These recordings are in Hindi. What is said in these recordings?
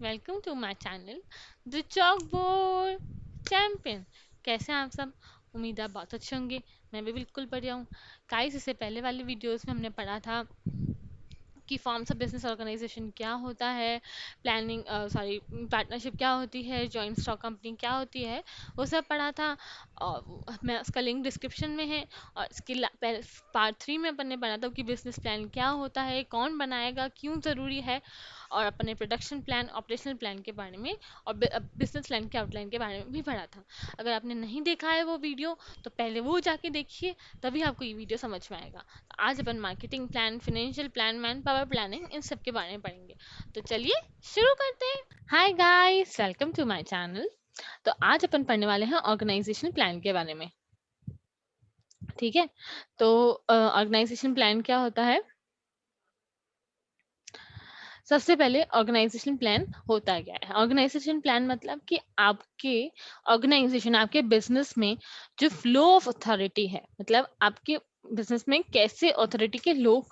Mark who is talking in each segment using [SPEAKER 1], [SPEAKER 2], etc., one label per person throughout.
[SPEAKER 1] Welcome to my channel the chalk board champion. कैसे हैं आप सब? उम्मीद है आप बहुत अच्छे होंगे। मैं भी बिल्कुल बढ़िया हूँ। गाइस, इससे पहले वाले वीडियोस में हमने पढ़ा था कि फॉर्म्स ऑफ बिजनेस ऑर्गेनाइजेशन क्या होता है, प्लानिंग पार्टनरशिप क्या होती है, जॉइंट स्टॉक कंपनी क्या होती है, वो सब पढ़ा था। और मैं उसका लिंक डिस्क्रिप्शन में है। और इसके पार्ट 3 में अपन ने पढ़ा था कि बिजनेस प्लान क्या होता है, कौन बनाएगा, क्यों ज़रूरी है, और अपने प्रोडक्शन प्लान, ऑपरेशनल प्लान के बारे में और बिजनेस प्लान के आउटलाइन के बारे में भी पढ़ा था। अगर आपने नहीं देखा है वो वीडियो, तो पहले वो जाके देखिए, तभी आपको ये वीडियो समझ में आएगा। आज अपन marketing plan, financial plan, man power planning, इन सब के बारे में पढ़ेंगे। तो चलिए शुरू करते हैं। Hi guys, welcome to my channel. तो आज अपन पढ़ने वाले हैं ऑर्गेनाइजेशन प्लान के बारे में। ठीक है, तो ऑर्गेनाइजेशन प्लान क्या होता है? सबसे पहले ऑर्गेनाइजेशन प्लान होता क्या है? ऑर्गेनाइजेशन प्लान मतलब कि आपके ऑर्गेनाइजेशन, आपके बिजनेस में जो फ्लो ऑफ अथॉरिटी है, मतलब आपके बिजनेस में कैसे अथॉरिटी के लोग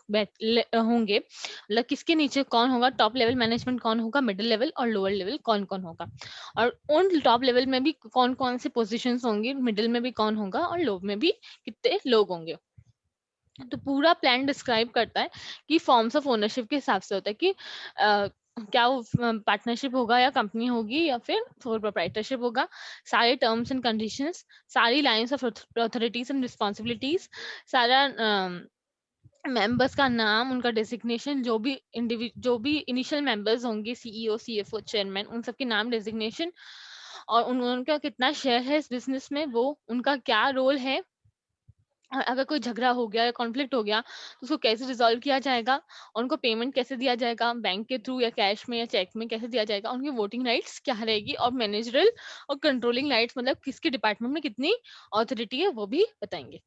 [SPEAKER 1] होंगे, मतलब किसके नीचे कौन होगा, टॉप लेवल मैनेजमेंट कौन होगा, मिडिल लेवल और लोअर लेवल कौन कौन होगा, और उन टॉप लेवल में भी कौन कौन से पोजीशंस होंगे, मिडिल में भी कौन होगा और लो में भी कितने लोग होंगे। तो पूरा प्लान डिस्क्राइब करता है कि फॉर्म्स ऑफ ओनरशिप के हिसाब से होता है कि क्या वो पार्टनरशिप होगा या कंपनी होगी या फिर सोल प्रोप्राइटरशिप होगा, सारे टर्म्स एंड कंडीशंस, सारी lines of authorities and responsibilities, सारा मेंबर्स का नाम, उनका डेजिग्नेशन, जो भी इनिशियल मेंबर्स होंगे, सीईओ, सीएफओ, चेयरमैन, उन सबके नाम, डेजिग्नेशन, और उनका कितना शेयर है इस बिजनेस में, वो उनका क्या रोल है, और अगर कोई झगड़ा हो गया या कॉन्फ्लिक्ट हो गया तो उसको कैसे रिजॉल्व किया जाएगा, और उनको पेमेंट कैसे दिया जाएगा, बैंक के थ्रू या कैश में या चेक में कैसे दिया जाएगा, उनकी वोटिंग राइट्स क्या रहेगी, और मैनेजरल और कंट्रोलिंग राइट्स, मतलब किसके डिपार्टमेंट में कितनी ऑथोरिटी है, वो भी बताएंगे।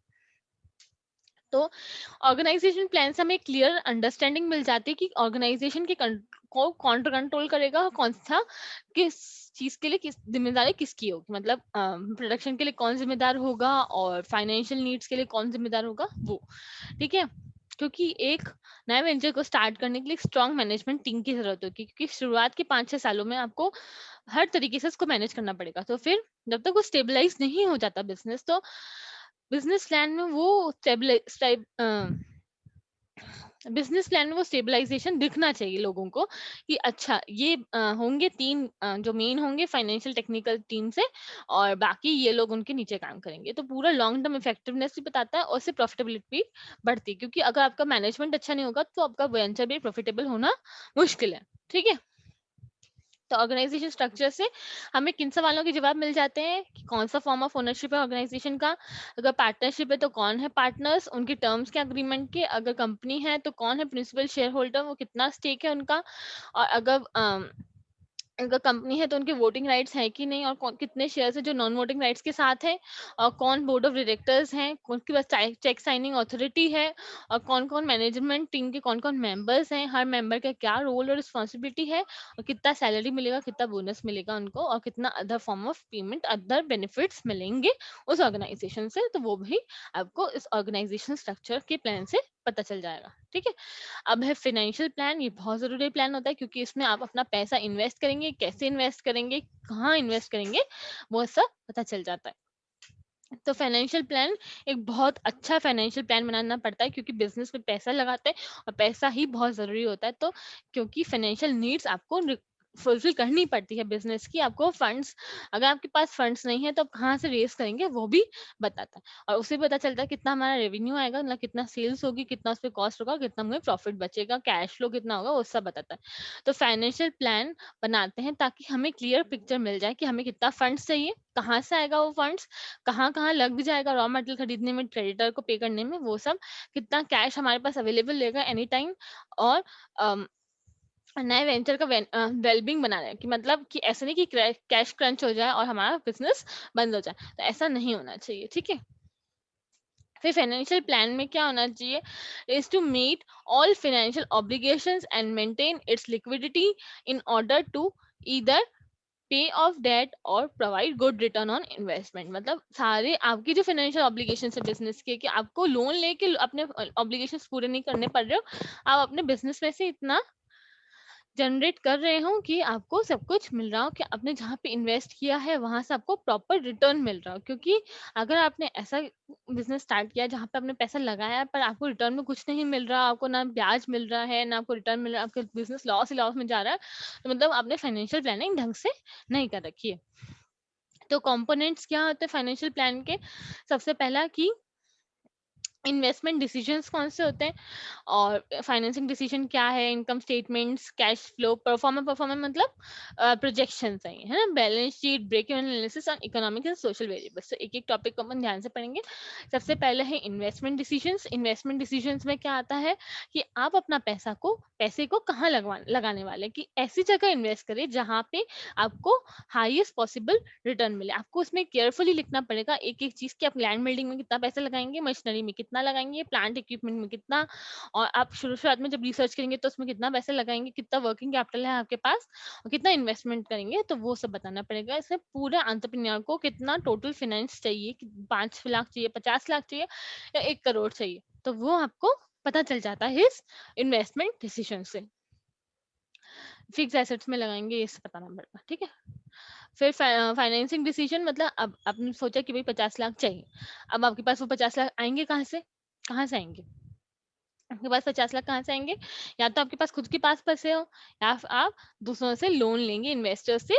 [SPEAKER 1] तो ऑर्गेनाइजेशन प्लान से हमें क्लियर अंडरस्टैंडिंग मिल जाती है कि ऑर्गेनाइजेशन के को कौन कंट्रोल करेगा, और कौन सा किस चीज के लिए किस जिम्मेदारी किसकी होगी, मतलब प्रोडक्शन के लिए कौन जिम्मेदार होगा और फाइनेंशियल नीड्स के लिए कौन जिम्मेदार होगा वो। ठीक है, क्योंकि एक नए वेंचर को स्टार्ट करने के लिए स्ट्रॉन्ग मैनेजमेंट टीम की जरूरत होगी, क्योंकि शुरुआत के 5-6 सालों में आपको हर तरीके से उसको मैनेज करना पड़ेगा। तो फिर जब तक वो स्टेबलाइज नहीं हो जाता बिजनेस, तो बिजनेस प्लान में वो बिजनेस प्लान में वो स्टेबलाइजेशन दिखना चाहिए लोगों को कि अच्छा ये होंगे 3 जो मेन होंगे फाइनेंशियल टेक्निकल टीम से, और बाकी ये लोग उनके नीचे काम करेंगे। तो पूरा लॉन्ग टर्म इफेक्टिवनेस भी बताता है और उससे प्रॉफिटेबिलिटी भी बढ़ती है, क्योंकि अगर आपका मैनेजमेंट अच्छा नहीं होगा तो आपका वेंचर भी प्रॉफिटेबल होना मुश्किल है। ठीक है, तो ऑर्गेनाइजेशन स्ट्रक्चर से हमें किन सवालों के जवाब मिल जाते हैं कि कौन सा फॉर्म ऑफ ओनरशिप है ऑर्गेनाइजेशन का, अगर पार्टनरशिप है तो कौन है पार्टनर्स, उनके टर्म्स के एग्रीमेंट के, अगर कंपनी है तो कौन है प्रिंसिपल शेयर होल्डर, वो कितना स्टेक है उनका, और अगर कंपनी है तो उनके वोटिंग राइट्स हैं कि नहीं, और कितने शेयर्स है जो नॉन वोटिंग राइट्स के साथ है, और कौन बोर्ड ऑफ डायरेक्टर्स हैं, उनके पास चेक साइनिंग अथॉरिटी है, और कौन कौन मैनेजमेंट टीम के कौन कौन मेंबर्स हैं, हर मेंबर का क्या रोल और रिस्पॉन्सिबिलिटी है, और कितना सैलरी मिलेगा, कितना बोनस मिलेगा उनको, और कितना other form of payment, other benefits मिलेंगे उस ऑर्गेनाइजेशन से, तो वो भी आपको इस ऑर्गेनाइजेशन स्ट्रक्चर के प्लान से पता चल जाएगा। ठीक है, अब है फाइनेंशियल प्लान। ये बहुत ज़रूरी प्लान होता है, क्योंकि इसमें आप अपना पैसा इन्वेस्ट करेंगे, कैसे इन्वेस्ट करेंगे, कहाँ इन्वेस्ट करेंगे, वो सब पता चल जाता है। तो फाइनेंशियल प्लान, एक बहुत अच्छा फाइनेंशियल प्लान बनाना पड़ता है, क्योंकि बिजनेस में पैसा लगाते हैं और पैसा ही बहुत ज़रूरी होता है। तो क्योंकि फाइनेंशियल नीड्स आपको फुलफिल करनी पड़ती है बिजनेस की, आपको फंड्स, अगर आपके पास फंड्स नहीं है तो आप कहाँ से रेस करेंगे वो भी बताता है, और उससे पता चलता है कितना हमारा रेवेन्यू आएगा, मतलब कितना सेल्स होगी, कितना उस पर कॉस्ट होगा, कितना हमें प्रॉफिट बचेगा, कैश फ्लो कितना होगा, वो सब बताता है। तो फाइनेंशियल प्लान बनाते हैं ताकि हमें क्लियर पिक्चर मिल जाए कि हमें कितना फंड्स चाहिए, कहाँ से आएगा वो फंड्स, कहाँ-कहाँ लग जाएगा रॉ मटेरियल खरीदने में, क्रेडिटर को पे करने में, वो सब, कितना कैश हमारे पास अवेलेबल रहेगा एनी टाइम, और नए वेंचर का वेलबिंग बनाना है, कि मतलब कि ऐसा नहीं कि कैश क्रंच हो जाए और हमारा बिजनेस बंद हो जाए, तो ऐसा नहीं होना चाहिए। ठीक है, फिर फाइनेंशियल प्लान में क्या होना चाहिए, is to meet all financial obligations and maintain its liquidity in order to either pay off debt और provide good return on investment. मतलब सारे आपकी जो फाइनेंशियल ऑब्लिगेशन है बिजनेस के, कि आपको लोन लेके अपने ऑब्लिगेशन पूरे नहीं करने पड़ रहे हो, आप अपने बिजनेस में से इतना जनरेट कर रहे हो कि आपको सब कुछ मिल रहा हो, कि आपने जहाँ पे इन्वेस्ट किया है वहां से आपको प्रॉपर रिटर्न मिल रहा हो। क्योंकि अगर आपने ऐसा बिजनेस स्टार्ट किया जहाँ पे आपने पैसा लगाया पर आपको रिटर्न में कुछ नहीं मिल रहा, आपको ना ब्याज मिल रहा है ना आपको रिटर्न मिल रहा है, आपका बिजनेस लॉस ही लॉस में जा रहा है, तो मतलब आपने फाइनेंशियल प्लानिंग ढंग से नहीं कर रखी है। तो कंपोनेंट्स क्या होते हैं फाइनेंशियल प्लान के? सबसे पहला कि इन्वेस्टमेंट डिसीजंस कौन से होते हैं, और फाइनेंसिंग डिसीजन क्या है, income statements, cash flow, performance, performance मतलब प्रोजेक्शंस है ना, balance sheet, break even analysis और इकोनॉमिक एंड सोशल वेरिएबल्स। तो एक एक टॉपिक को अपन ध्यान से पढ़ेंगे। सबसे पहले है इन्वेस्टमेंट डिसीजंस। इन्वेस्टमेंट डिसीजंस में क्या आता है कि आप अपना पैसे को कहाँ लगाने वाले, कि ऐसी जगह इन्वेस्ट करें जहाँ पे आपको हाईएस्ट पॉसिबल रिटर्न मिले। आपको उसमें केयरफुली लिखना पड़ेगा एक एक चीज, कि आप लैंड बिल्डिंग में कितना पैसा लगाएंगे, मशीनरी में कितना लगाएंगे, प्लांट इक्विपमेंट में कितना, और आप शुरुआत में जब रिसर्च करेंगे तो उसमें कितना पैसा लगाएंगे, कितना वर्किंग कैपिटल है आपके पास और कितना इन्वेस्टमेंट करेंगे, तो वो सब बताना पड़ेगा। इसमें पूरे एंटरप्रेन्योर को कितना टोटल फाइनेंस चाहिए, 5 लाख चाहिए, 50 लाख चाहिए या 1 करोड़ चाहिए, तो वो आपको पता चल जाता है इस इन्वेस्टमेंट डिसीजन से। फिक्स एसेट्स में लगाएंगे ये सब बताना पड़ेगा, ठीक है। फिर फाइनेंसिंग डिसीजन मतलब अब आपने सोचा कि भाई 50 लाख चाहिए, अब आपके पास वो 50 लाख आएंगे कहाँ से? कहाँ से आएंगे? आपके पास 50 लाख कहाँ से आएंगे? या तो आपके पास खुद के पास पैसे हो, या फिर आप दूसरों से लोन लेंगे, इन्वेस्टर से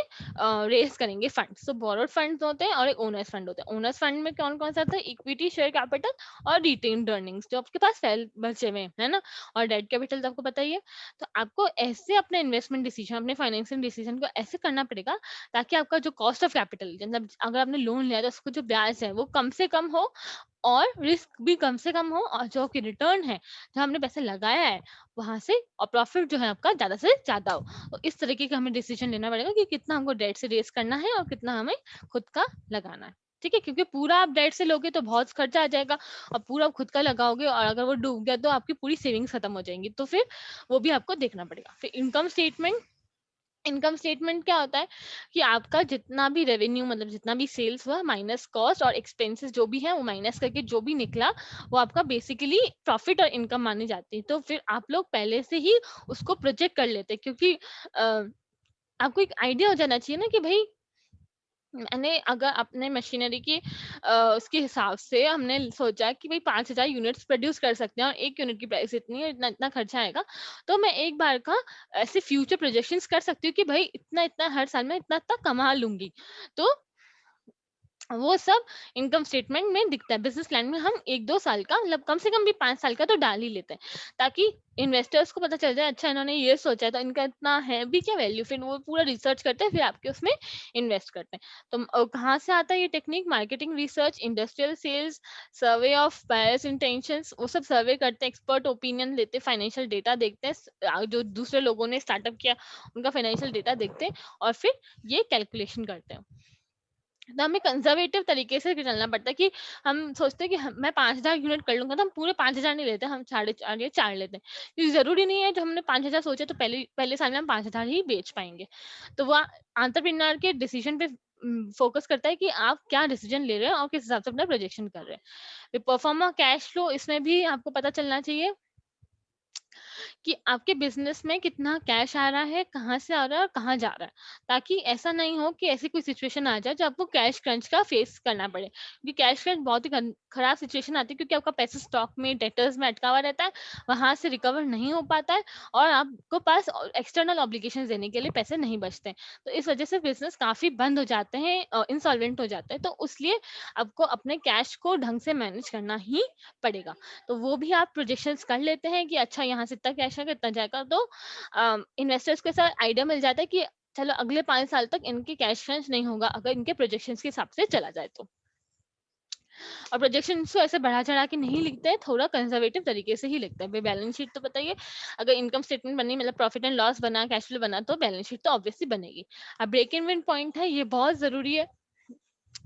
[SPEAKER 1] रेस करेंगे फंड। तो बोरोड फंड होते हैं और एक ओनर्स फंड होते हैं। ओनर्स फंड में कौन कौन सा आता है? इक्विटी, शेयर कैपिटल और रिटेन्ड अर्निंग्स जो आपके पास पहले बचे हुए हैं, है ना। और डेट कैपिटल तो आपको पता ही है। तो आपको ऐसे अपने इन्वेस्टमेंट डिसीजन, अपने फाइनेंशियल डिसीजन को ऐसे करना पड़ेगा ताकि आपका जो कॉस्ट ऑफ कैपिटल, मतलब अगर आपने लोन लिया तो उसको जो ब्याज है वो कम से कम हो और रिस्क भी कम से कम हो, और जो आपकी रिटर्न है जहाँ हमने पैसे लगाया है वहां से, और प्रॉफिट जो है आपका ज्यादा से ज्यादा हो। तो इस तरीके का हमें डिसीजन लेना पड़ेगा कि कितना हमको डेट से रेस करना है और कितना हमें खुद का लगाना है, ठीक है। क्योंकि पूरा आप डेट से लोगे तो बहुत खर्चा आ जाएगा, और पूरा आप खुद का लगाओगे और अगर वो डूब गया तो आपकी पूरी सेविंग्स खत्म हो जाएंगी, तो फिर वो भी आपको देखना पड़ेगा। फिर इनकम स्टेटमेंट। इनकम स्टेटमेंट क्या होता है कि आपका जितना भी रेवेन्यू, मतलब जितना भी सेल्स हुआ माइनस कॉस्ट और एक्सपेंसेस जो भी है वो माइनस करके जो भी निकला वो आपका बेसिकली प्रॉफिट और इनकम मानी जाती है। तो फिर आप लोग पहले से ही उसको प्रोजेक्ट कर लेते हैं, क्योंकि आपको एक आइडिया हो जाना चाहिए ना कि भाई मैंने अगर अपने मशीनरी की उसके हिसाब से हमने सोचा कि भाई 5,000 यूनिट्स प्रोड्यूस कर सकते हैं और 1 यूनिट की प्राइस इतनी है, इतना इतना खर्चा आएगा, तो मैं एक बार का ऐसे फ्यूचर प्रोजेक्शंस कर सकती हूँ कि भाई इतना इतना हर साल में इतना इतना कमा लूंगी। तो वो सब इनकम स्टेटमेंट में दिखता है। बिजनेस प्लान में हम 1-2 साल का, मतलब कम से कम भी 5 साल का तो डाल ही लेते हैं, ताकि इन्वेस्टर्स को पता चल जाए अच्छा इन्होंने ये सोचा है तो इनका इतना है भी क्या वैल्यू, फिर वो पूरा रिसर्च करते हैं, फिर आपके उसमें इन्वेस्ट करते हैं। तो कहाँ से आता है ये technique? Marketing research, industrial sales, survey of buyers intentions, वो सब सर्वे करते हैं, एक्सपर्ट ओपिनियन लेते हैं, फाइनेंशियल डेटा देखते हैं, जो दूसरे लोगों ने स्टार्टअप किया उनका फाइनेंशियल डेटा देखते हैं, और फिर ये कैलकुलेशन करते हैं। तो हमें कंजर्वेटिव तरीके से चलना पड़ता है, कि हम सोचते हैं कि मैं 5,000 यूनिट कर लूंगा, तो हम पूरे 5,000 नहीं लेते, हम 4.5 या 4 लेते हैं, क्योंकि जरूरी नहीं है जो हमने 5,000 सोचे तो पहले पहले साल में हम 5,000 ही बेच पाएंगे। तो वो एंटरप्रेन्योर के डिसीजन पे फोकस करता है कि आप क्या डिसीजन ले रहे हैं और किस हिसाब से अपना प्रोजेक्शन कर रहे हैं। परफॉर्मा कैश फ्लो, इसमें भी आपको पता चलना चाहिए कि आपके बिजनेस में कितना कैश आ रहा है, कहाँ से आ रहा है और कहाँ जा रहा है, ताकि ऐसा नहीं हो कि ऐसी कोई सिचुएशन आ जाए जो आपको कैश क्रंच का फेस करना पड़े। क्योंकि कैश क्रंच बहुत ही खराब सिचुएशन आती है, क्योंकि आपका पैसा स्टॉक में, डेटर्स में अटका हुआ रहता है, वहां से रिकवर नहीं हो पाता है, और आपको पास एक्सटर्नल ऑब्लिगेशन देने के लिए पैसे नहीं बचते हैं। तो इस वजह से बिजनेस काफी बंद हो जाते हैं, इंसॉल्वेंट हो जाते हैं। तो उसलिए आपको अपने कैश को ढंग से मैनेज करना ही पड़ेगा। तो वो भी आप प्रोजेक्शंस कर लेते हैं कि अच्छा यहाँ से इतना कैश आएगा, इतना जाएगा, तो इन्वेस्टर्स के साथ आइडिया मिल जाता है कि चलो अगले 5 साल तक इनके कैश क्रंच नहीं होगा अगर इनके प्रोजेक्शंस के हिसाब से चला जाए तो। और प्रोजेक्शन को ऐसे बढ़ा चढ़ा के नहीं लिखते हैं, थोड़ा कंजर्वेटिव तरीके से ही लिखते हैं। बैलेंस शीट तो बताइए, अगर इनकम स्टेटमेंट बनी, मतलब प्रॉफिट एंड लॉस बना, कैश फ्लो बना, तो बैलेंस शीट तो ऑब्वियसली बनेगी। अब ब्रेक इवन पॉइंट है, ये बहुत जरूरी है।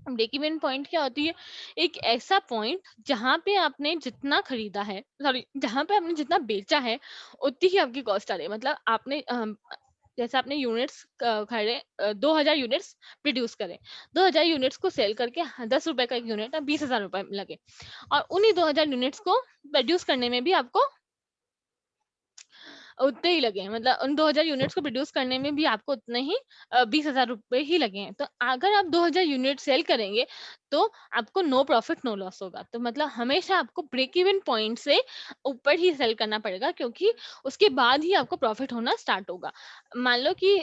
[SPEAKER 1] ब्रेक इवन पॉइंट क्या होती है? एक ऐसा पॉइंट जहां पे आपने जितना खरीदा है, सॉरी जहां पे आपने जितना बेचा है उतनी ही आपकी कॉस्ट आ रही है। मतलब आपने जैसे आपने यूनिट्स खड़े 2,000 यूनिट्स प्रोड्यूस करें, 2,000 यूनिट्स को सेल करके 10 रुपए का एक यूनिट है, 20,000 रुपए लगे, और उन्हीं 2,000 यूनिट्स को प्रोड्यूस करने में भी आपको उतने ही लगे हैं, मतलब उन 2000 यूनिट्स को प्रोड्यूस करने में भी आपको उतने ही 20,000 रुपए ही लगे हैं। तो अगर आप 2000 यूनिट सेल करेंगे तो आपको नो प्रॉफिट नो लॉस होगा। तो मतलब हमेशा आपको ब्रेक इवन पॉइंट से ऊपर ही सेल करना पड़ेगा, क्योंकि उसके बाद ही आपको प्रॉफिट होना स्टार्ट होगा। मान लो कि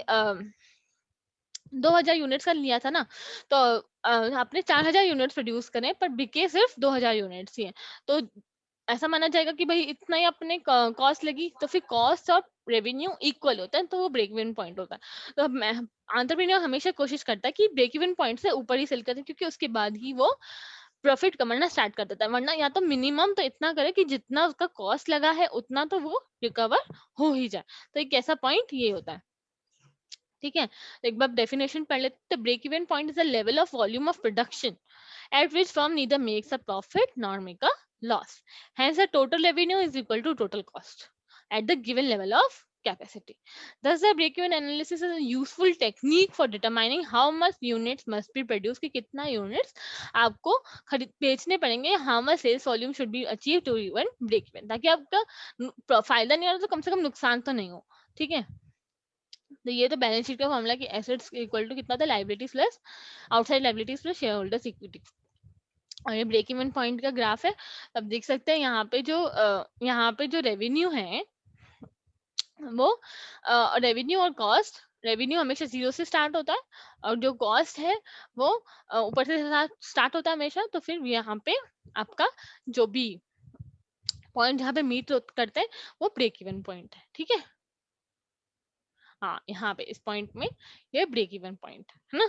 [SPEAKER 1] 2000 यूनिट्स का लिया था ना, तो आपने 4000 यूनिट्स प्रोड्यूस करे पर बिके सिर्फ 2000 यूनिट्स ही हैं। तो ऐसा माना जाएगा कि भाई इतना ही अपने कॉस्ट लगी, तो फिर कॉस्ट और रेवेन्यू इक्वल होता है, तो वो ब्रेक इवन पॉइंट होता है। तो मैं एंटरप्रेन्योर हमेशा कोशिश करता है कि ब्रेक इवन पॉइंट से ऊपर ही सेल करे, क्योंकि उसके बाद ही वो प्रॉफिट कमाना स्टार्ट कर देता है। वरना या तो मिनिमम तो इतना करे कि जितना उसका कॉस्ट लगा है उतना तो वो रिकवर हो ही जाए। तो एक ऐसा पॉइंट ये होता है। ठीक है, तो एक बार डेफिनेशन पढ़ लेते। Break even point is the level of volume of production at which firm neither makes a profit nor make a loss. Hence, the total revenue is equal to total cost at the given level of capacity. Thus, the break-even analysis is a useful technique for determining how much units must be produced, कि कितना units आपको खरीद बेचने पड़ेंगे, how much sales volume should be achieved to even break even, ताकि आपका फायदा नहीं हो रहा तो कम से कम नुकसान तो नहीं हो। ठीक है, तो ये तो बैलेंस शीट का फॉर्मूला कि एसेट्स इक्वल टू कितना था, liabilities plus outside liabilities plus share holders equity. और ये ब्रेक इवन पॉइंट का ग्राफ है। अब देख सकते हैं यहाँ पे जो रेवेन्यू है वो रेवेन्यू और कॉस्ट, रेवेन्यू हमेशा 0 से स्टार्ट होता है और जो कॉस्ट है वो ऊपर से स्टार्ट होता है हमेशा। तो फिर यहाँ पे आपका जो भी पॉइंट जहाँ पे मीट करते हैं वो ब्रेक इवन पॉइंट है। ठीक है, हाँ यहाँ पे इस पॉइंट में ये ब्रेक इवन पॉइंट है ना।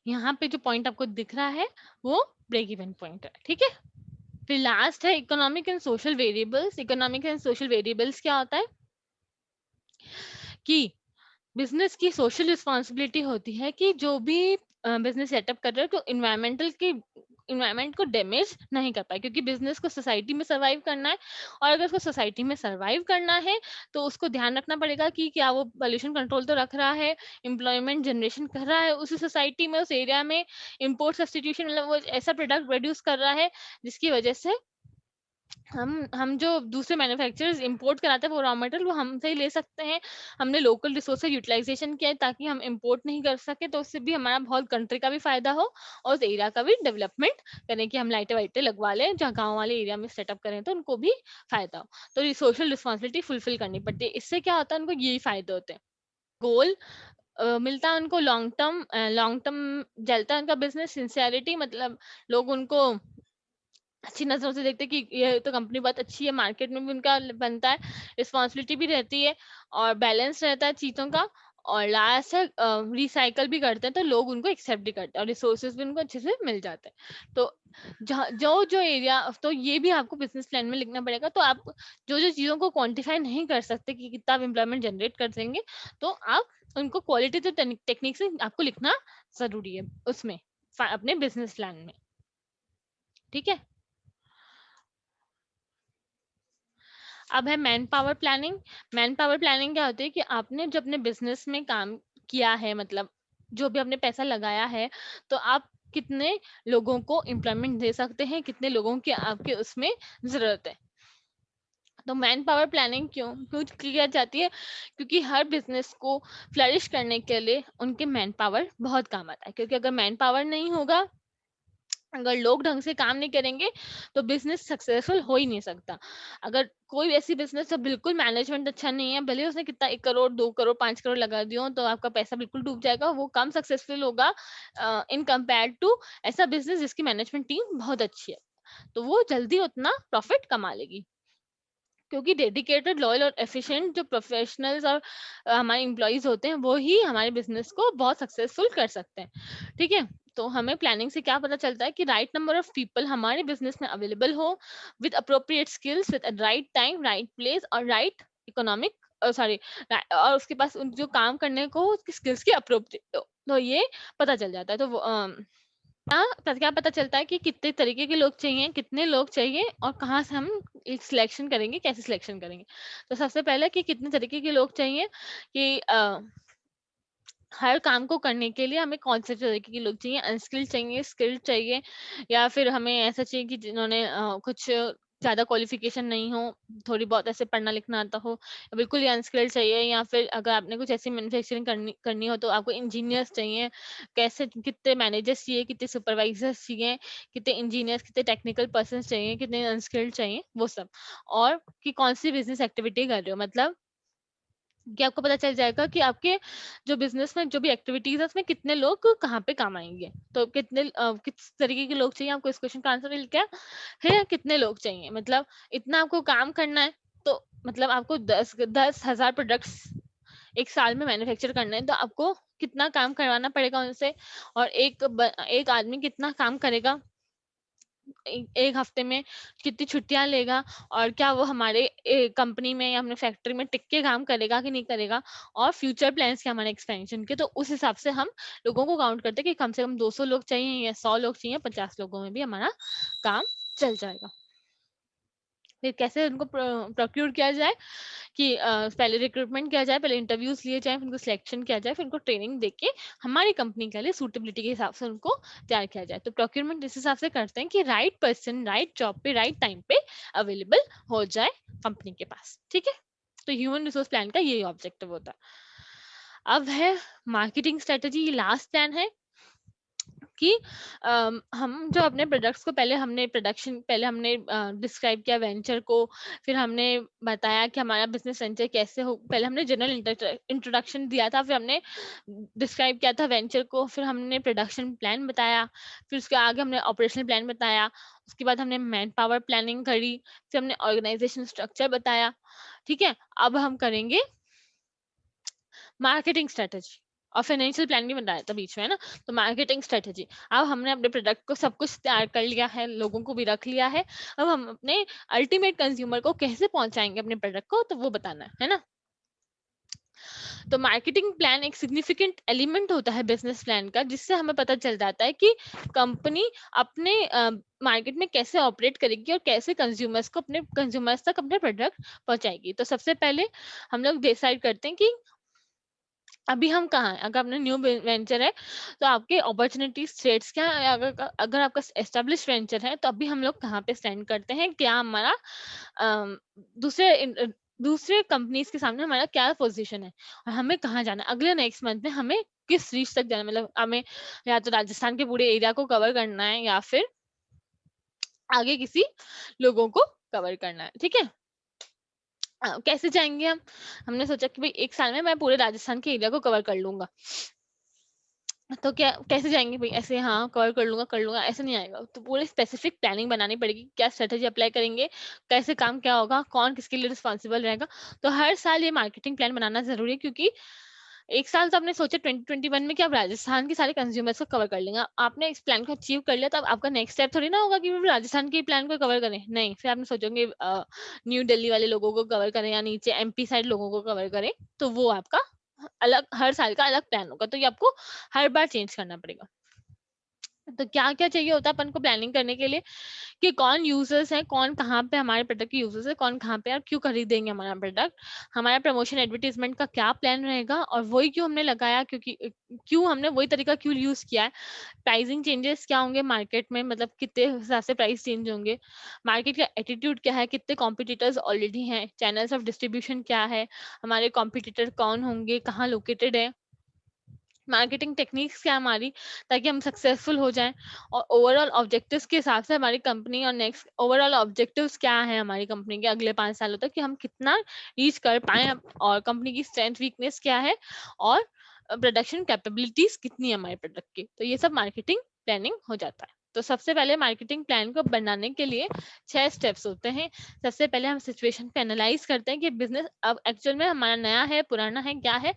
[SPEAKER 1] यहाँ पे जो पॉइंट आपको दिख रहा है वो ब्रेक इवन पॉइंट है। ठीक है, फिर लास्ट है economic and social variables. Economic and social variables क्या होता है कि बिजनेस की सोशल रिस्पॉन्सिबिलिटी होती है कि जो भी बिजनेस सेटअप कर रहे हो तो इन्वायरमेंट को डैमेज नहीं कर पाए, क्योंकि बिजनेस को सोसाइटी में सरवाइव करना है। और अगर उसको सोसाइटी में सरवाइव करना है तो उसको ध्यान रखना पड़ेगा कि क्या वो पोल्यूशन कंट्रोल तो रख रहा है, एम्प्लॉयमेंट जनरेशन कर रहा है उस सोसाइटी में, उस एरिया में, इम्पोर्ट सब्सटीट्यूशन मतलब वो ऐसा प्रोडक्ट प्रोड्यूस कर रहा है जिसकी वजह से हम जो दूसरे मैन्युफैक्चरर्स इंपोर्ट कराते हैं वो रॉ मटेरियल वो हमसे ही ले सकते हैं। हमने लोकल रिसोर्स यूटिलाइजेशन किया है ताकि हम इंपोर्ट नहीं कर सके, तो उससे भी हमारा बहुत कंट्री का भी फायदा हो और उस एरिया का भी डेवलपमेंट करें कि हम लाइटें वाइटें लगवा लें जहाँ गाँव वाले एरिया में सेटअप करें तो उनको भी फायदा हो। तो सोशल रिस्पॉन्सिबिलिटी फुलफिल करनी पड़ती है। इससे क्या होता है, उनको यही फायदे होते हैं। गोल मिलता है उनको, लॉन्ग टर्म जलता है उनका बिजनेस, सिंसियरिटी मतलब लोग उनको अच्छी नजरों से देखते हैं कि ये तो कंपनी बहुत अच्छी है, मार्केट में भी उनका बनता है, रिस्पॉन्सिबिलिटी भी रहती है और बैलेंस रहता है चीजों का। और लास्ट है रिसाइकल भी करते हैं तो लोग उनको एक्सेप्ट भी करते हैं और रिसोर्सेज भी उनको अच्छे से मिल जाते हैं। तो जहाँ जो जो एरिया, तो ये भी आपको बिजनेस प्लान में लिखना पड़ेगा। तो आप जो जो चीजों को क्वांटिफाई नहीं कर सकते कि कितना आप एम्प्लॉयमेंट जनरेट कर देंगे, तो आप उनको क्वालिटेटिव टेक्निक से आपको लिखना जरूरी है उसमें अपने बिजनेस प्लान में। ठीक है, अब है man power planning. Man power planning क्या होती है कि आपने जो अपने बिजनेस में काम किया है, मतलब जो भी आपने पैसा लगाया है, तो आप कितने लोगों को एम्प्लॉयमेंट दे सकते हैं, कितने लोगों की आपके उसमें जरूरत है। तो मैन पावर प्लानिंग क्यों क्यों की जाती है, क्योंकि हर बिजनेस को फ्लरिश करने के लिए उनके मैन पावर बहुत काम आता है। क्योंकि अगर मैन पावर नहीं होगा, अगर लोग ढंग से काम नहीं करेंगे तो बिजनेस सक्सेसफुल हो ही नहीं सकता। अगर कोई ऐसी बिजनेस है बिल्कुल मैनेजमेंट अच्छा नहीं है, भले उसने कितना 1 करोड़ 2 करोड़ 5 करोड़ लगा दियो, तो आपका पैसा बिल्कुल डूब जाएगा, वो कम सक्सेसफुल होगा इन कंपेयर टू ऐसा बिजनेस जिसकी मैनेजमेंट टीम बहुत अच्छी है, तो वो जल्दी उतना प्रॉफिट कमा लेगी। क्योंकि डेडिकेटेड लॉयल और एफिशिएंट जो प्रोफेशनल्स और हमारे एम्प्लॉयज होते हैं वो ही हमारे बिजनेस को बहुत सक्सेसफुल कर सकते हैं। ठीक है, तो हमें प्लानिंग से क्या पता चलता है कि राइट नंबर ऑफ पीपल हमारे बिजनेस में अवेलेबल हो with appropriate skills with right time right place और राइट इकोनॉमिक सॉरी, और उसके पास जो काम करने को उसकी स्किल्स की अप्रोप्रिएट हो, तो ये पता चल जाता है। तो क्या पता चलता है कि कितने तरीके के लोग चाहिए, कितने लोग चाहिए और कहाँ से हम एक सिलेक्शन करेंगे, कैसे सिलेक्शन करेंगे। तो सबसे पहले कि कितने तरीके के लोग चाहिए, कि हर काम को करने के लिए हमें कौन से तरीके के लोग चाहिए, अनस्किल्ड चाहिए, स्किल्ड चाहिए, या फिर हमें ऐसा चाहिए कि जिन्होंने कुछ ज़्यादा क्वालिफिकेशन नहीं हो, थोड़ी बहुत ऐसे पढ़ना लिखना आता हो, बिल्कुल ही अनस्किल्ड चाहिए, या फिर अगर आपने कुछ ऐसी मैन्युफैक्चरिंग करनी करनी हो तो आपको इंजीनियर्स चाहिए, कैसे कितने मैनेजर्स चाहिए, कितने सुपरवाइजर्स चाहिए, कितने इंजीनियर्स, कितने टेक्निकल पर्सन्स चाहिए, कितने अनस्किल्ड चाहिए, वो सब। और कि कौन सी बिजनेस एक्टिविटी कर रहे हो, मतलब कि आपको पता चल जाएगा कि आपके जो बिजनेस में जो भी एक्टिविटीज है उसमें कितने लोग कहाँ पे काम आएंगे, तो कितने किस तरीके के लोग चाहिए आपको, इस क्वेश्चन का आंसर मिल गया है, कितने लोग चाहिए, मतलब इतना आपको काम करना है, तो मतलब आपको 10,000 प्रोडक्ट्स एक साल में मैन्युफैक्चर करना है, तो आपको कितना काम करवाना पड़ेगा उनसे, और एक आदमी कितना काम करेगा, एक हफ्ते में कितनी छुट्टियां लेगा, और क्या वो हमारे कंपनी में या अपने फैक्ट्री में टिक के काम करेगा कि नहीं करेगा, और फ्यूचर प्लान्स क्या हमारे एक्सपेंशन के, तो उस हिसाब से हम लोगों को काउंट करते हैं कि कम से कम 200 लोग चाहिए या 100 लोग चाहिए, 50 लोगों में भी हमारा काम चल जाएगा। फिर कैसे उनको प्रोक्यूर किया जाए कि पहले रिक्रूटमेंट किया जाए, पहले इंटरव्यूज लिए जाए, फिर उनको सिलेक्शन किया जाए, फिर उनको ट्रेनिंग देके हमारी कंपनी के लिए सूटेबिलिटी के हिसाब से उनको तैयार किया जाए। तो प्रोक्यूरमेंट इस हिसाब से करते हैं कि राइट पर्सन राइट जॉब पे राइट टाइम पे अवेलेबल हो जाए कंपनी के पास, ठीक है। तो ह्यूमन रिसोर्स प्लान का यही ऑब्जेक्टिव होता है। अब है मार्केटिंग स्ट्रेटेजी, लास्ट प्लान है कि हम जो अपने प्रोडक्ट्स को पहले हमने डिस्क्राइब किया वेंचर को, फिर हमने बताया कि हमारा बिजनेस वेंचर कैसे हो, पहले हमने जनरल इंट्रोडक्शन दिया था, फिर हमने डिस्क्राइब किया था वेंचर को, फिर हमने प्रोडक्शन प्लान बताया, फिर उसके आगे हमने ऑपरेशनल प्लान बताया, उसके बाद हमने मैन पावर प्लानिंग करी, फिर हमने ऑर्गेनाइजेशन स्ट्रक्चर बताया, ठीक है। अब हम करेंगे मार्केटिंग स्ट्रेटेजी, और फाइनेंशियल प्लान भी बनाया था बीच में, है ना। तो मार्केटिंग स्ट्रेटेजी, अब हमने अपने प्रोडक्ट को सब कुछ तैयार कर लिया है, लोगों को भी रख लिया है, अब हम अपने अल्टीमेट कंज्यूमर को कैसे पहुंचाएंगे अपने प्रोडक्ट को, तो वो बताना है ना। तो मार्केटिंग प्लान एक सिग्निफिकेंट एलिमेंट होता है बिजनेस प्लान का, जिससे हमें पता चल जाता है कि कंपनी अपने मार्केट में कैसे ऑपरेट करेगी और कैसे कंज्यूमर्स तक अपने प्रोडक्ट पहुंचाएगी। तो सबसे पहले हम लोग डिसाइड करते हैं कि अभी हम कहाँ हैं, अगर अपना न्यू वेंचर है तो आपके अपॉर्चुनिटी स्टेट्स क्या है, अगर अगर आपका एस्टेब्लिश वेंचर है तो अभी हम लोग कहाँ पे स्टैंड करते हैं, क्या हमारा अम, दूसरे दूसरे कंपनीज के सामने हमारा क्या पोजीशन है, और हमें कहाँ जाना है अगले नेक्स्ट मंथ में, हमें किस रीच तक जाना है, मतलब हमें या तो राजस्थान के पूरे एरिया को कवर करना है या फिर आगे किसी लोगों को कवर करना है, ठीक है। कैसे जाएंगे हम, हमने सोचा कि भाई एक साल में मैं पूरे राजस्थान के एरिया को कवर कर लूंगा, तो क्या कैसे जाएंगे भाई ऐसे, हाँ कवर कर लूंगा ऐसे नहीं आएगा, तो पूरी स्पेसिफिक प्लानिंग बनानी पड़ेगी, क्या स्ट्रेटेजी अप्लाई करेंगे, कैसे काम क्या होगा, कौन किसके लिए रिस्पॉन्सिबल रहेगा। तो हर साल ये मार्केटिंग प्लान बनाना जरूरी है, क्योंकि एक साल तो आपने सोचा 2021 में कि आप राजस्थान के सारे कंज्यूमर्स को कवर कर लेंगे, आपने इस प्लान को अचीव कर लिया, तो अब आपका नेक्स्ट स्टेप थोड़ी ना होगा कि राजस्थान के प्लान को कवर करें, नहीं, फिर आपने सोचोगे न्यू दिल्ली वाले लोगों को कवर करें या नीचे एमपी साइड लोगों को कवर करें, तो वो आपका अलग हर साल का अलग प्लान होगा, तो ये आपको हर बार चेंज करना पड़ेगा। तो क्या क्या चाहिए होता है अपन को प्लानिंग करने के लिए, कि कौन यूजर्स हैं, कौन कहाँ पे हमारे प्रोडक्ट के यूजर्स है, कौन कहाँ पे और क्यों खरीदेंगे हमारा प्रोडक्ट, हमारा प्रमोशन एडवर्टीजमेंट का क्या प्लान रहेगा, और वही क्यों हमने लगाया, क्योंकि क्यों हमने वही तरीका क्यों यूज किया है, प्राइसिंग चेंजेस क्या होंगे मार्केट में, मतलब कितने हिसाब से प्राइस चेंज होंगे, मार्केट का एटीट्यूड क्या है, कितने कॉम्पिटिटर्स ऑलरेडी हैं, चैनल्स ऑफ डिस्ट्रीब्यूशन क्या है, हमारे कॉम्पिटिटर कौन होंगे, कहाँ लोकेटेड है, मार्केटिंग टेक्निक्स क्या हमारी, ताकि हम सक्सेसफुल हो जाएं, और ओवरऑल ऑब्जेक्टिव्स के हिसाब से हमारी कंपनी और नेक्स्ट ओवरऑल ऑब्जेक्टिव्स क्या है हमारी कंपनी के अगले 5 सालों तक, कि हम कितना रीच कर पाए, और कंपनी की स्ट्रेंथ वीकनेस क्या है, और प्रोडक्शन कैपेबिलिटीज कितनी है हमारे प्रोडक्ट की, तो ये सब मार्केटिंग प्लानिंग हो जाता है। तो सबसे पहले मार्केटिंग प्लान को बनाने के लिए 6 स्टेप्स होते हैं। सबसे पहले हम सिचुएशन को एनालाइज करते हैं कि बिजनेस अब एक्चुअल में हमारा नया है पुराना है क्या है,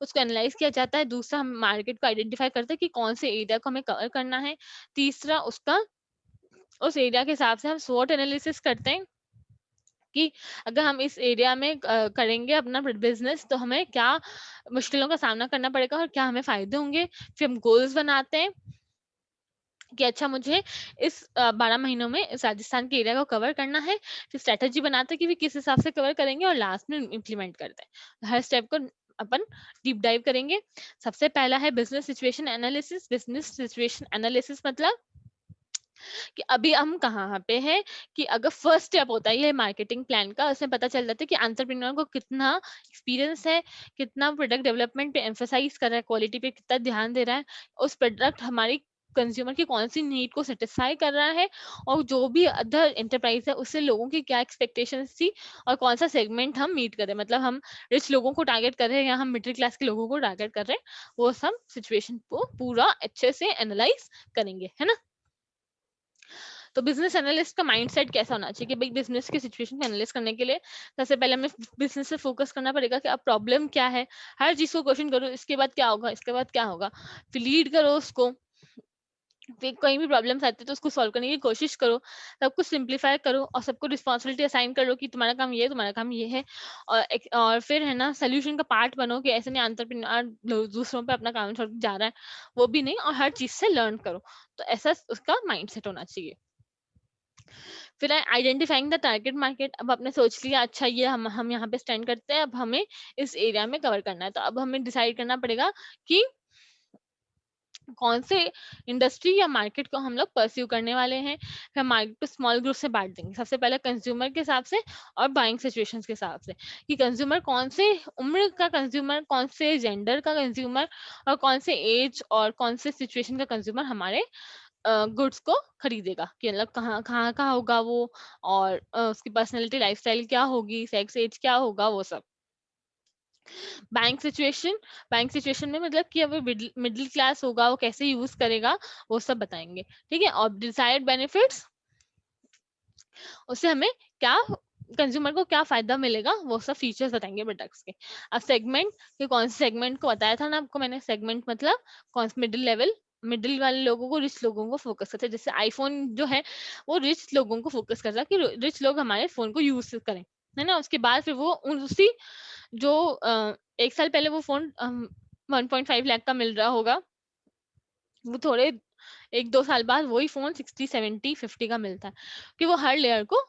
[SPEAKER 1] उसको एनालाइज किया जाता है। दूसरा हम मार्केट को आइडेंटिफाई करते हैं कि कौन से एरिया को हमें कवर करना है। तीसरा उसका उस एरिया के हिसाब से हम स्वॉट एनालिसिस करते हैं कि अगर हम इस एरिया में करेंगे अपना बिजनेस तो हमें क्या मुश्किलों का सामना करना पड़ेगा और क्या हमें फायदे होंगे। फिर हम गोल्स बनाते हैं कि अच्छा मुझे इस 12 महीनों में इस राजस्थान के एरिया को कवर करना है। फिर स्ट्रेटेजी बनाते हैं कि भी किस हिसाब से कवर करेंगे और लास्ट में इम्प्लीमेंट करते हैं। हर स्टेप को अपन डीप डाइव करेंगे। सबसे पहला है business situation analysis. Business situation analysis मतलब कि अभी हम कहाँ पे हैं, कि अगर फर्स्ट स्टेप होता है ये मार्केटिंग प्लान का, उसमें पता चल जाता है कि एंटरप्रेन्योर को कितना एक्सपीरियंस है, कितना प्रोडक्ट डेवलपमेंट पे एम्फसाइज कर रहा है, क्वालिटी पे कितना ध्यान दे रहा है, उस प्रोडक्ट हमारी कंज्यूमर की कौन सी नीड को सेटिस्फाई कर रहा है, और जो भी अदर एंटरप्राइज है उससे लोगों की क्या एक्सपेक्टेशंस थी, और कौन सा सेगमेंट हम मीट कर रहे हैं, मतलब हम रिच लोगों को टारगेट कर रहे हैं या हम मिडिल क्लास के लोगों को टारगेट कर रहे हैं, वो सब सिचुएशन को पूरा अच्छे से एनालाइज करेंगे, है ना। तो बिजनेस एनालिस्ट का माइंडसेट कैसा होना चाहिए कि भाई बिजनेस की सिचुएशन को एनालाइज करने के लिए सबसे पहले हमें बिजनेस से फोकस करना पड़ेगा कि अब प्रॉब्लम क्या है, हर चीज को क्वेश्चन करो, इसके बाद क्या होगा, इसके बाद क्या होगा, फिर लीड करो उसको, फिर कहीं भी प्रॉब्लम्स आते हैं तो उसको सॉल्व करने की कोशिश करो, सब कुछ सिंप्लीफाई करो और सबको रिस्पॉन्सिबिलिटी असाइन करो कि तुम्हारा काम ये है, तुम्हारा काम ये है, और फिर है ना सोल्यूशन का पार्ट बनो, कि ऐसे नहीं एंटरप्रेन्योर दूसरों पे अपना काम छोड़ के जा रहा है, वो भी नहीं, और हर चीज से लर्न करो। तो ऐसा उसका माइंडसेट होना चाहिए। फिर आइडेंटिफाइंग द टारगेट मार्केट, अब आपने सोच लिया अच्छा ये हम यहाँ पे स्टैंड करते हैं, अब हमें इस एरिया में कवर करना है, तो अब हमें डिसाइड करना पड़ेगा कि कौन से इंडस्ट्री या मार्केट को हम लोग परस्यू करने वाले हैं। फिर मार्केट को स्मॉल ग्रुप से बांट देंगे, सबसे पहले कंज्यूमर के हिसाब से और बाइंग सिचुएशंस के हिसाब से, कि कंज्यूमर कौन से उम्र का कंज्यूमर, कौन से जेंडर का कंज्यूमर, और कौन से एज और कौन से सिचुएशन का कंज्यूमर हमारे गुड्स को खरीदेगा, कि मतलब कहाँ कहाँ का होगा वो, और उसकी पर्सनैलिटी लाइफस्टाइल क्या होगी, सेक्स एज क्या होगा, वो सब। बैंक सिचुएशन में मतलब कि अब मिडिल क्लास होगा, वो कैसे यूज करेगा, वो सब बताएंगे। ठीक है, और डिजायर्ड बेनिफिट्स, उससे हमें क्या, कंज्यूमर को क्या फायदा मिलेगा, वो सब फीचर्स बताएंगे प्रोडक्ट्स के। अब सेगमेंट, कि कौन से सेगमेंट को बताया था ना आपको मैंने, सेगमेंट मतलब कौन से मिडिल लेवल, मिडिल वाले लोगों को, रिच लोगों को फोकस करता है, जैसे आईफोन जो है वो रिच लोगों को फोकस करता है, कि रिच लोग हमारे फोन को यूज करें, है ना। उसके बाद फिर वो उसी जो एक साल पहले वो फोन 1.5 लाख का मिल रहा होगा, वो थोड़े 1-2 साल बाद वही फोन 60, 70, 50 का मिलता है, कि वो हर लेयर को,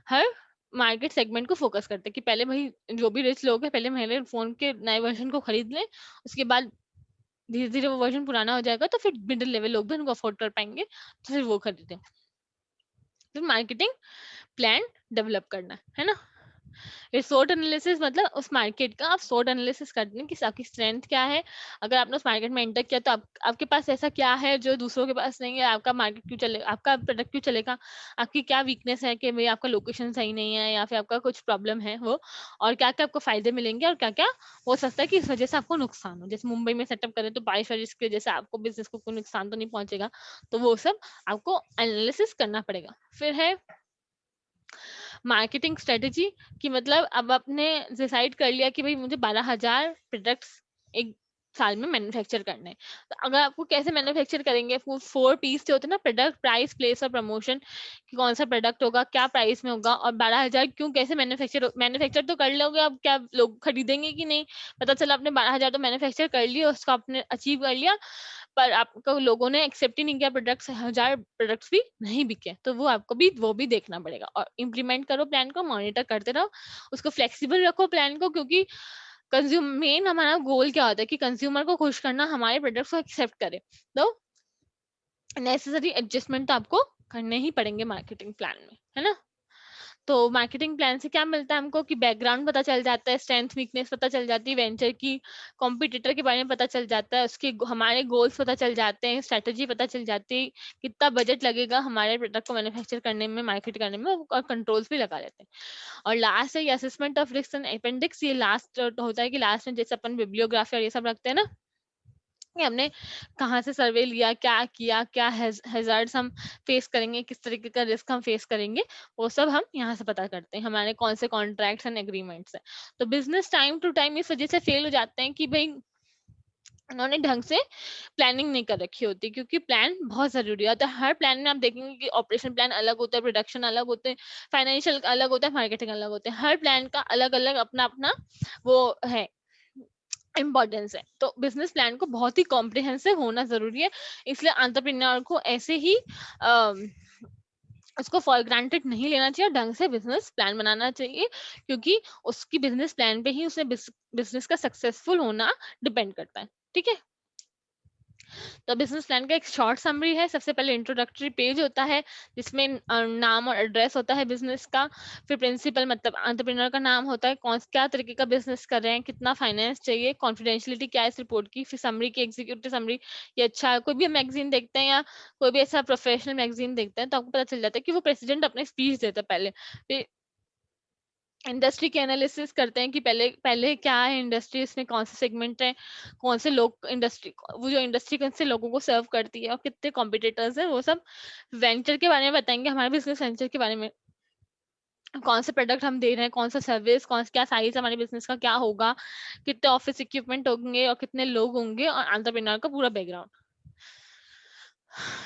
[SPEAKER 1] हर मार्केट सेगमेंट को फोकस करते हैं, कि पहले भाई जो भी रिच लोग हैं पहले मेरे फोन के नए वर्जन को खरीद लें, उसके बाद धीरे धीरे वो वर्जन पुराना हो जाएगा तो फिर मिडिल लेवल लोग भी उनको अफोर्ड कर पाएंगे, तो फिर वो खरीदें। फिर मार्केटिंग प्लान डेवलप करना है ना। ये SWOT एनालिसिस मतलब उस मार्केट का आप SWOT एनालिसिस करते हैं कि आपकी स्ट्रेंथ क्या है, अगर आपने उस मार्केट में एंटर किया तो आपके पास ऐसा क्या है जो दूसरों के पास नहीं है, आपका मार्केट क्यों चलेगा, आपका प्रोडक्ट क्यों चलेगा, आपकी क्या वीकनेस है, कि भाई आपका लोकेशन सही नहीं है या फिर आपका कुछ प्रॉब्लम है वो, और क्या क्या आपको फायदे मिलेंगे और क्या क्या हो सकता है कि इस वजह से आपको नुकसान हो। जैसे मुंबई में सेटअप करें तो बारिश वारिश की वजह से आपको बिजनेस को कोई नुकसान तो नहीं पहुंचेगा, तो वो सब आपको एनालिसिस करना पड़ेगा। फिर है मार्केटिंग स्ट्रेटेजी, कि मतलब अब आपने डिसाइड कर लिया कि भाई मुझे 12,000 प्रोडक्ट्स एक साल में मैन्युफैक्चर करने हैं, तो अगर आपको कैसे मैन्युफैक्चर करेंगे, वो 4 पीस जो होते हैं ना, प्रोडक्ट, प्राइस, प्लेस और प्रमोशन, कि कौन सा प्रोडक्ट होगा, क्या प्राइस में होगा, और 12,000 क्यों, कैसे मैन्युफैक्चर, मैन्युफैक्चर तो कर लोगे, अब क्या लोग खरीदेंगे कि नहीं, पता चला आपने 12,000 तो मैन्युफैक्चर कर लिया, उसको आपने अचीव कर लिया, पर आपको लोगों ने एक्सेप्ट ही नहीं किया, प्रोडक्ट्स 1,000 प्रोडक्ट्स भी नहीं बिके, तो वो आपको भी वो भी देखना पड़ेगा, और इम्प्लीमेंट करो प्लान को, मॉनिटर करते रहो, उसको फ्लेक्सिबल रखो प्लान को, क्योंकि कंज्यूम मेन हमारा गोल क्या होता है कि कंज्यूमर को खुश करना, हमारे प्रोडक्ट्स को एक्सेप्ट करे, तो नेसेसरी एडजस्टमेंट तो आपको करने ही पड़ेंगे मार्केटिंग प्लान में, है ना। तो मार्केटिंग प्लान से क्या मिलता है हमको, कि बैकग्राउंड पता चल जाता है, स्ट्रेंथ वीकनेस पता चल जाती है, वेंचर की, कॉम्पिटिटर के बारे में पता चल जाता है, उसके हमारे गोल्स पता चल जाते हैं, स्ट्रेटजी पता चल जाती है, कितना बजट लगेगा हमारे प्रोडक्ट को मैन्युफैक्चर करने में, मार्केट करने में, और कंट्रोल्स भी लगा लेते हैं। और लास्ट है ये assessment of risk and appendix, ये लास्ट होता है कि लास्ट में जैसे अपन बिब्लियोग्राफी और ये सब रखते हैं ना, कि हमने कहाँ से सर्वे लिया, क्या किया, क्या हैजार्ड्स हम फेस करेंगे, किस तरीके का रिस्क हम फेस करेंगे, वो सब हम यहाँ से पता करते हैं, हमारे कौन से कॉन्ट्रैक्ट्स एंड एग्रीमेंट्स है। तो बिजनेस टाइम टू टाइम इस वजह से फेल हो जाते हैं कि भाई उन्होंने ढंग से प्लानिंग नहीं कर रखी होती, क्योंकि प्लान बहुत जरूरी होता है। हर प्लान में आप देखेंगे कि ऑपरेशन प्लान अलग होता है, प्रोडक्शन अलग होते हैं, फाइनेंशियल अलग होता है, मार्केटिंग अलग होते हैं, हर प्लान का अलग अलग अपना अपना वो है, इम्पोर्टेंस है। तो बिजनेस प्लान को बहुत ही कॉम्प्रिहेंसिव होना जरूरी है, इसलिए एंटरप्रेन्योर को ऐसे ही उसको फॉर ग्रांटेड नहीं लेना चाहिए, ढंग से बिजनेस प्लान बनाना चाहिए, क्योंकि उसकी बिजनेस प्लान पे ही उसे बिजनेस का सक्सेसफुल होना डिपेंड करता है। ठीक है, तो बिजनेस प्लान का एक शॉर्ट समरी है। सबसे पहले इंट्रोडक्टरी पेज होता है जिसमें नाम और एड्रेस होता है बिजनेस का। फिर प्रिंसिपल मतलब एंटरप्रेन्योर का नाम होता है, कौन क्या तरीके का बिजनेस कर रहे हैं, कितना फाइनेंस चाहिए, कॉन्फिडेंशियलिटी क्या है इस रिपोर्ट की। फिर समरी की एग्जीक्यूटिव समरी, ये अच्छा कोई भी मैगजीन देखते हैं या कोई भी ऐसा प्रोफेशनल मैगजीन देखते हैं तो आपको पता चल जाता है कि वो प्रेसिडेंट अपने स्पीच देता है पहले। फिर इंडस्ट्री के एनालिसिस करते हैं कि पहले पहले क्या है इंडस्ट्री, इसमें कौन से सेगमेंट है, कौन से लोग इंडस्ट्री, वो जो इंडस्ट्री कौन से लोगों को सर्व करती है और कितने कॉम्पिटिटर्स है वो सब। वेंचर के बारे में बताएंगे, हमारे बिजनेस वेंचर के बारे में, कौन से प्रोडक्ट हम दे रहे हैं, कौन सा सर्विस, कौन क्या साइज हमारे बिजनेस का क्या होगा, कितने ऑफिस इक्विपमेंट होंगे और कितने लोग होंगे, और एंटरप्रेन्योर का पूरा बैकग्राउंड।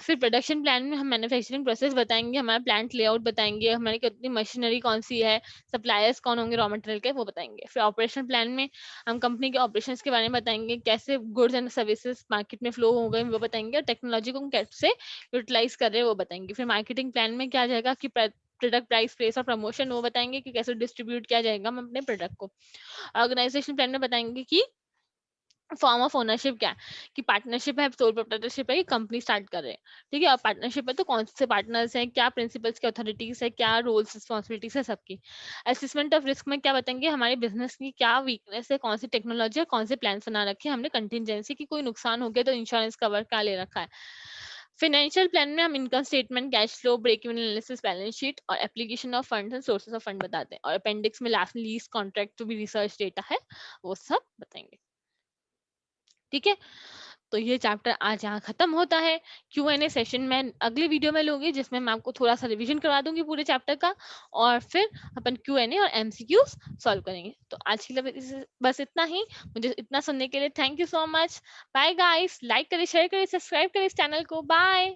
[SPEAKER 1] फिर प्रोडक्शन प्लान में हम मैन्युफैक्चरिंग प्रोसेस बताएंगे, हमारा प्लांट लेआउट बताएंगे, हमारी कितनी मशीनरी कौन सी है, सप्लायर्स कौन होंगे रॉ मटेरियल के वो बताएंगे। फिर ऑपरेशन प्लान में हम कंपनी के ऑपरेशंस के बारे में बताएंगे, कैसे गुड्स एंड सर्विसेज मार्केट में फ्लो हो गए वो बताएंगे, और टेक्नोलॉजी को हम कैसे यूटिलाइज कर रहे हैं वो बताएंगे। फिर मार्केटिंग प्लान में क्या जाएगा कि प्रोडक्ट प्राइस प्लेस और प्रमोशन वो बताएंगे कि कैसे डिस्ट्रीब्यूट किया जाएगा हम अपने प्रोडक्ट को। ऑर्गेनाइजेशन प्लान में बताएंगे कि फॉर्म ऑफ ओनरशिप क्या है, कि पार्टनरशिप है, सोल प्रोप्राइटरशिप है, कि कंपनी स्टार्ट कर रहे हैं। ठीक है, और पार्टनरशिप है तो कौन से पार्टनर्स हैं, क्या प्रिंसिपल्स की अथॉरिटीज है, क्या रोल्स रिस्पॉन्सिबिलिटीज है सबकी। असेसमेंट ऑफ रिस्क में क्या बताएंगे, हमारे बिजनेस की क्या वीकनेस है, कौन सी टेक्नोलॉजी है, कौन से प्लान बना रखे हैं हमने कंटिजेंसी की, कोई नुकसान हो गया तो इंश्योरेंस कवर क्या ले रखा है। फाइनेंशियल प्लान में हम income statement, cash flow, break even analysis, balance sheet और application of funds and sources of fund बताते हैं। और अपेंडिक्स में लास्ट में लीज कॉन्ट्रैक्ट जो भी रिसर्च डेटा है वो सब बताएंगे। ठीक है, तो ये चैप्टर आज यहाँ खत्म होता है। Q&A सेशन मैं अगले वीडियो में लूंगी जिसमें मैं आपको थोड़ा सा रिवीजन करवा दूंगी पूरे चैप्टर का, और फिर अपन Q&A और MCQs सॉल्व करेंगे। तो आज के लिए बस इतना ही। मुझे इतना सुनने के लिए thank you so much. Bye guys, like करें, शेयर करें, सब्सक्राइब करें इस चैनल को। बाय।